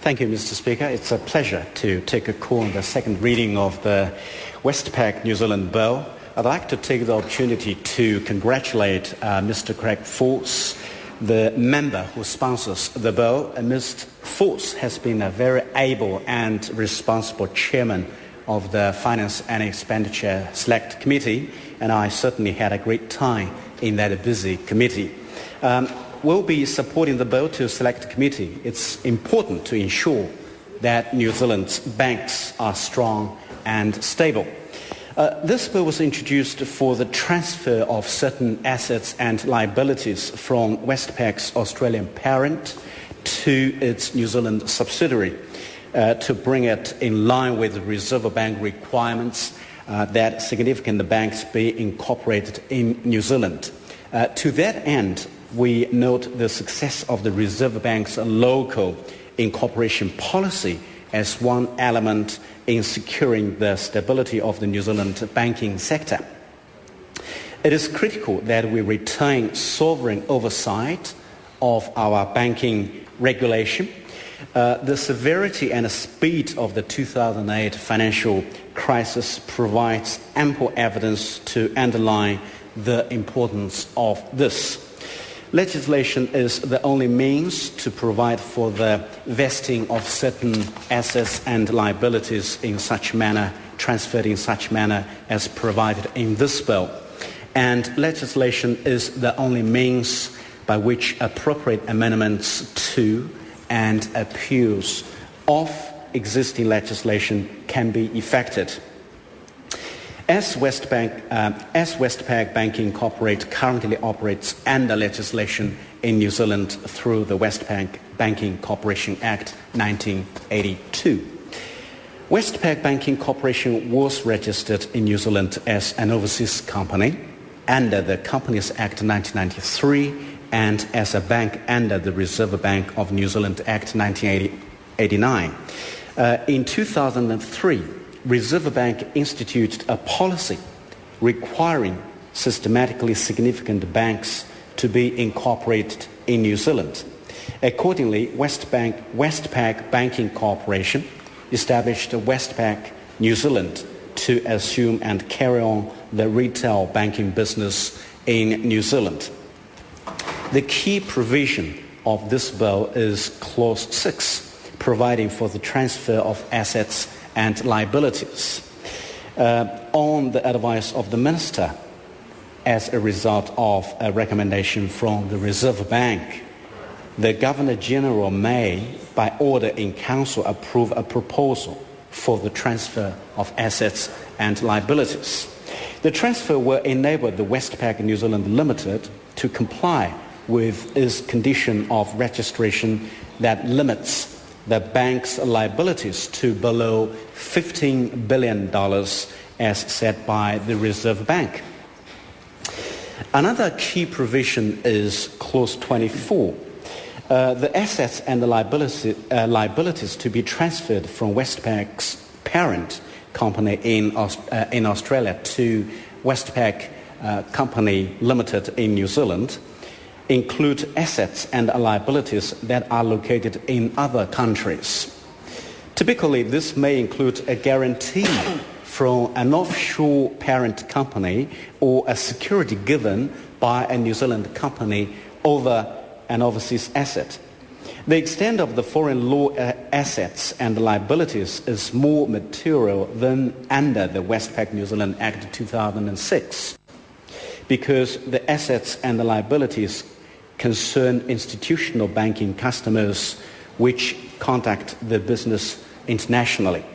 Thank you, Mr. Speaker. It's a pleasure to take a call on the second reading of the Westpac New Zealand Bill. I'd like to take the opportunity to congratulate Mr. Craig Force, the member who sponsors the bill. Mr. Force has been a very able and responsible chairman of the Finance and Expenditure Select Committee, and I certainly had a great time in that busy committee. We'll be supporting the bill to Select Committee. It's important to ensure that New Zealand's banks are strong and stable. This bill was introduced for the transfer of certain assets and liabilities from Westpac's Australian parent to its New Zealand subsidiary to bring it in line with the Reserve Bank requirements that significant banks be incorporated in New Zealand. To that end, we note the success of the Reserve Bank's local incorporation policy as one element in securing the stability of the New Zealand banking sector. It is critical that we retain sovereign oversight of our banking regulation. The severity and speed of the 2008 financial crisis provides ample evidence to underline the importance of this. Legislation is the only means to provide for the vesting of certain assets and liabilities in such manner, transferred in such manner as provided in this bill. And legislation is the only means by which appropriate amendments to and appeals of existing legislation can be effected. As Westpac Banking Corporate currently operates under legislation in New Zealand through the Westpac Banking Corporation Act 1982. Westpac Banking Corporation was registered in New Zealand as an overseas company under the Companies Act 1993 and as a bank under the Reserve Bank of New Zealand Act 1989. In 2003, Reserve Bank instituted a policy requiring systematically significant banks to be incorporated in New Zealand. Accordingly, Westpac Banking Corporation established Westpac New Zealand to assume and carry on the retail banking business in New Zealand. The key provision of this bill is Clause 6, providing for the transfer of assets and liabilities. On the advice of the Minister, as a result of a recommendation from the Reserve Bank, the Governor-General may, by order in Council, approve a proposal for the transfer of assets and liabilities. The transfer will enable the Westpac New Zealand Limited to comply with its condition of registration that limits the bank's liabilities to below $15 billion as set by the Reserve Bank. Another key provision is Clause 24. The assets and the liabilities to be transferred from Westpac's parent company in Australia to Westpac Company Limited in New Zealand include assets and liabilities that are located in other countries. Typically, this may include a guarantee from an offshore parent company or a security given by a New Zealand company over an overseas asset. The extent of the foreign law assets and liabilities is more material than under the Westpac New Zealand Act 2006 because the assets and the liabilities concern institutional banking customers which conduct the business internationally.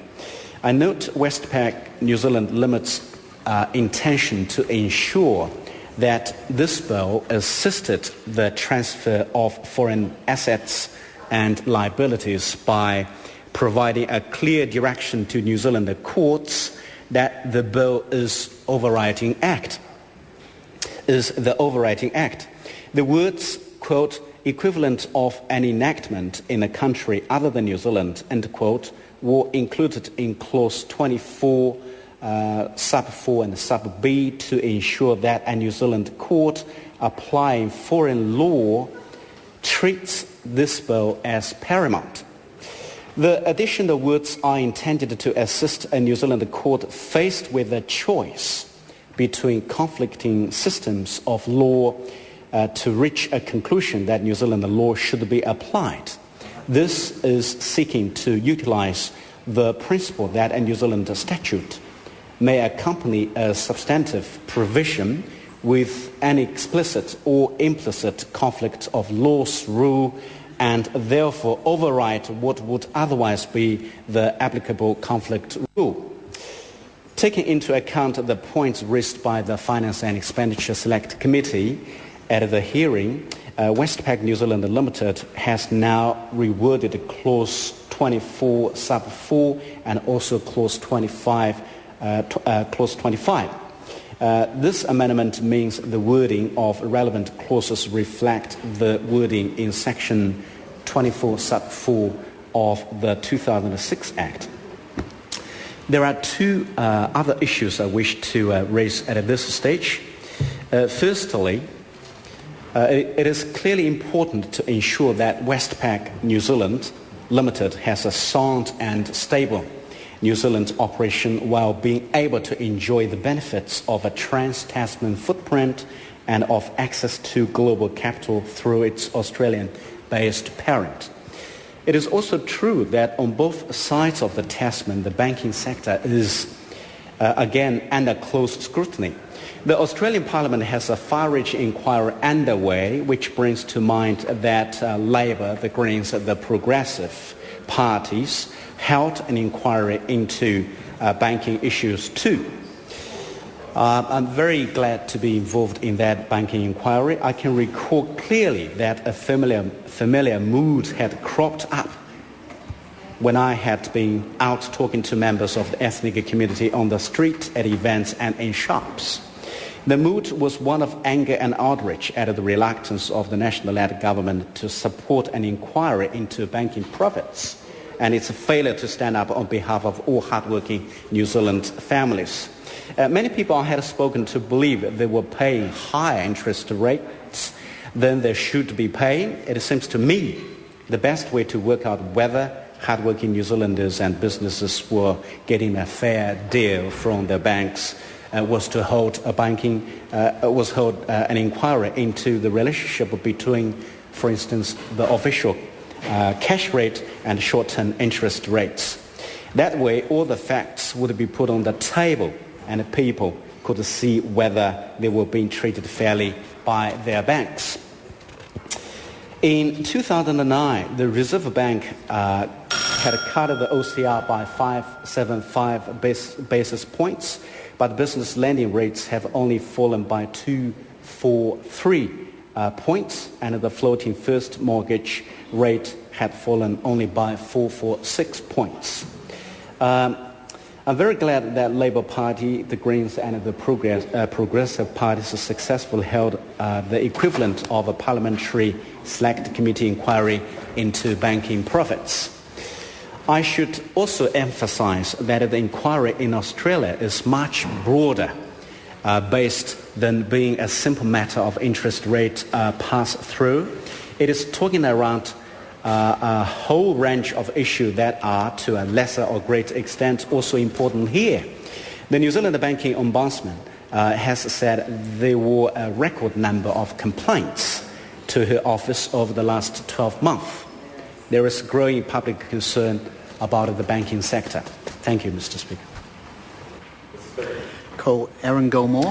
I note Westpac New Zealand Limited's intention to ensure that this bill assisted the transfer of foreign assets and liabilities by providing a clear direction to New Zealand courts that the bill is the overriding act. The words, quote, equivalent of an enactment in a country other than New Zealand, end quote, were included in Clause 24, Sub 4 and Sub B to ensure that a New Zealand court applying foreign law treats this bill as paramount. The additional words are intended to assist a New Zealand court faced with a choice between conflicting systems of law to reach a conclusion that New Zealand law should be applied. This is seeking to utilize the principle that a New Zealand statute may accompany a substantive provision with an explicit or implicit conflict of laws rule and therefore override what would otherwise be the applicable conflict rule. Taking into account the points raised by the Finance and Expenditure Select Committee at the hearing, Westpac New Zealand Limited has now reworded Clause 24 sub 4 and also Clause 25. This amendment means the wording of relevant clauses reflect the wording in Section 24 sub 4 of the 2006 Act. There are two other issues I wish to raise at this stage. Firstly, it is clearly important to ensure that Westpac New Zealand Limited has a sound and stable New Zealand operation while being able to enjoy the benefits of a trans-Tasman footprint and of access to global capital through its Australian-based parent. It is also true that on both sides of the Tasman, the banking sector is again under close scrutiny. The Australian Parliament has a far-reaching inquiry underway which brings to mind that Labour, the Greens, the Progressive parties held an inquiry into banking issues too. I'm very glad to be involved in that banking inquiry. I can recall clearly that a familiar mood had cropped up when I had been out talking to members of the ethnic community on the street, at events and in shops. The mood was one of anger and outrage at the reluctance of the national-led government to support an inquiry into banking profits and its failure to stand up on behalf of all hardworking New Zealand families. Many people I had spoken to believe they were paying higher interest rates than they should be paying. It seems to me the best way to work out whether hardworking New Zealanders and businesses were getting a fair deal from their banks was to hold an inquiry into the relationship between, for instance, the official cash rate and short-term interest rates. That way, all the facts would be put on the table and people could see whether they were being treated fairly by their banks. In 2009, the Reserve Bank had cut the OCR by 575 basis points, but business lending rates have only fallen by 243 points, and the floating first mortgage rate had fallen only by 446 points. I'm very glad that Labour Party, the Greens and the Progressive parties successfully held the equivalent of a parliamentary select committee inquiry into banking profits. I should also emphasize that the inquiry in Australia is much broader based than being a simple matter of interest rate pass-through. It is talking around a whole range of issues that are, to a lesser or greater extent, also important here. The New Zealand Banking Ombudsman has said there were a record number of complaints to her office over the last 12 months. There is growing public concern about the banking sector. Thank you, Mr. Speaker. Call Aaron Gilmore.